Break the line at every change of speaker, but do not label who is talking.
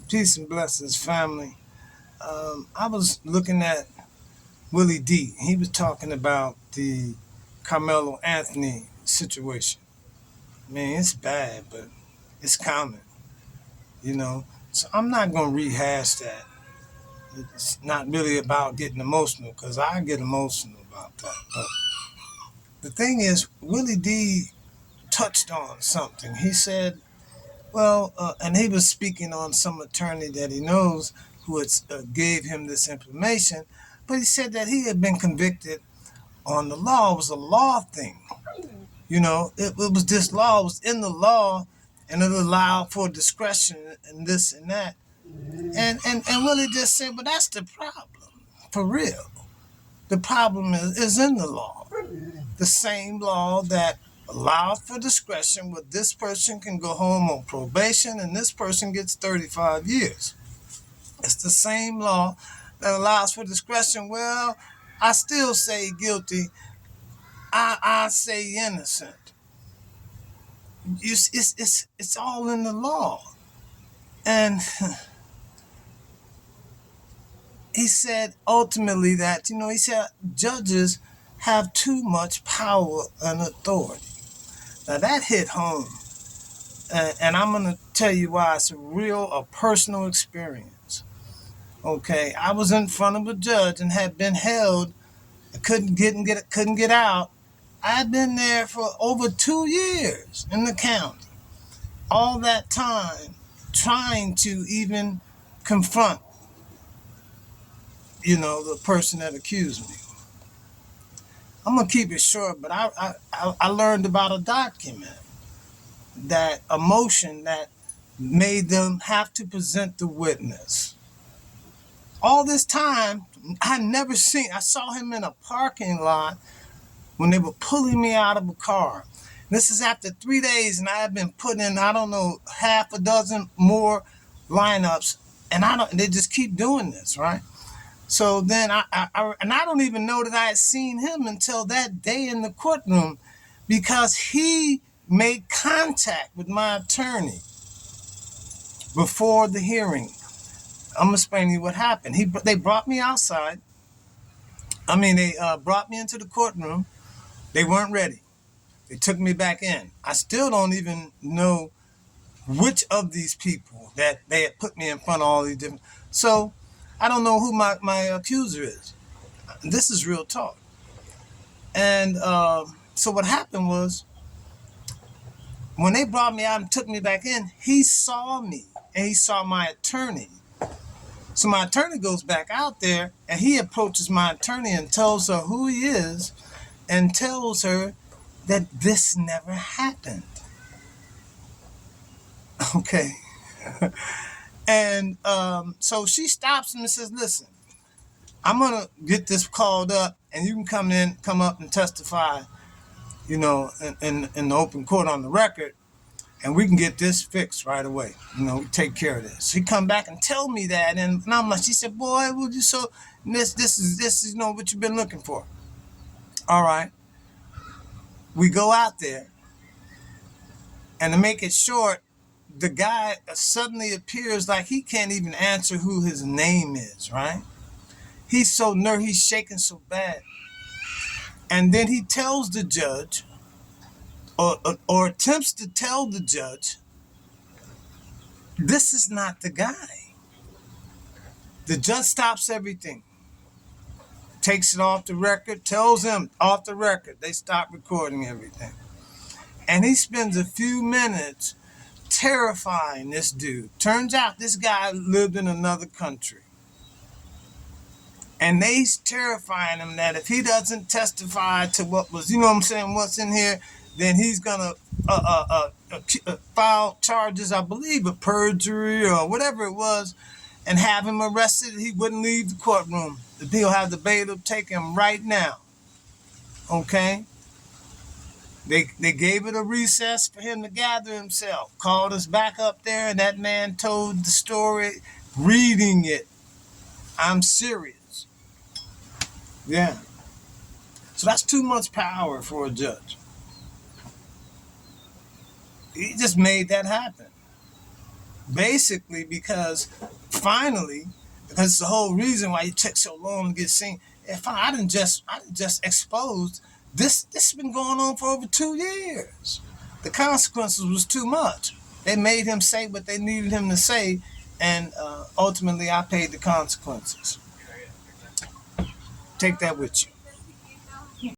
Peace and blessings, family. I was looking at Willie D. He was talking about the Carmelo Anthony situation. Man, it's bad, but it's common, you know. So I'm not going to rehash that. It's not really about getting emotional because I get emotional about that. But the thing is, Willie D touched on something. He said, and he was speaking on some attorney that he knows who had, gave him this information, but he said that he had been convicted on the law. It was a law thing. It was this law, it was in the law, and it allowed for discretion and this and that. And Willie just said, but that's the problem, for real. The problem is in the law. The same law that allows for discretion where this person can go home on probation and this person gets 35 years. It's the same law that allows for discretion. Well, I still say guilty. I say innocent. It's all in the law. And he said ultimately that, he said judges have too much power and authority. Now that hit home. And I'm going to tell you why. It's a personal experience. Okay, I was in front of a judge and had been held. I couldn't get out. I'd been there for over 2 years in the county. All that time trying to even confront, the person that accused me. I'm gonna keep it short, but I learned about a document, that a motion that made them have to present the witness. All this time, I saw him in a parking lot when they were pulling me out of a car. This is after 3 days, and I have been put in, I don't know, half a dozen more lineups, and they just keep doing this, right? So then I don't even know that I had seen him until that day in the courtroom, because he made contact with my attorney before the hearing. I'm gonna explain to you what happened. They brought me outside. They brought me into the courtroom. They weren't ready. They took me back in. I still don't even know which of these people that they had put me in front of all these different. So I don't know who my accuser is. This is real talk. And so what happened was, when they brought me out and took me back in, he saw me and he saw my attorney. So my attorney goes back out there and he approaches my attorney and tells her who he is and tells her that this never happened. Okay. And so she stops him and says, listen, I'm going to get this called up and you can come up and testify, in the open court on the record, and we can get this fixed right away. Take care of this. He come back and tell me that, and I'm like, she said, boy, would you so this is what you've been looking for. All right. We go out there, and to make it short, the guy suddenly appears like he can't even answer who his name is, right? He's so nervous, he's shaking so bad. And then he tells the judge, or attempts to tell the judge, this is not the guy. The judge stops everything, takes it off the record, tells him off the record, they stop recording everything. And he spends a few minutes terrifying this dude. Turns out this guy lived in another country. And they's terrifying him that if he doesn't testify to what was, what's in here, then he's going to file charges, I believe, of perjury or whatever it was, and have him arrested. He wouldn't leave the courtroom. He'll have the bailiff take him right now. Okay? They gave it a recess for him to gather himself. Called us back up there, and that man told the story, reading it. I'm serious. Yeah. So that's too much power for a judge. He just made that happen. basically because finally, because it's the whole reason why it took so long to get seen. If I didn't just exposed this. This has been going on for over 2 years. The consequences was too much. They made him say what they needed him to say, and ultimately I paid the consequences. Take that with you.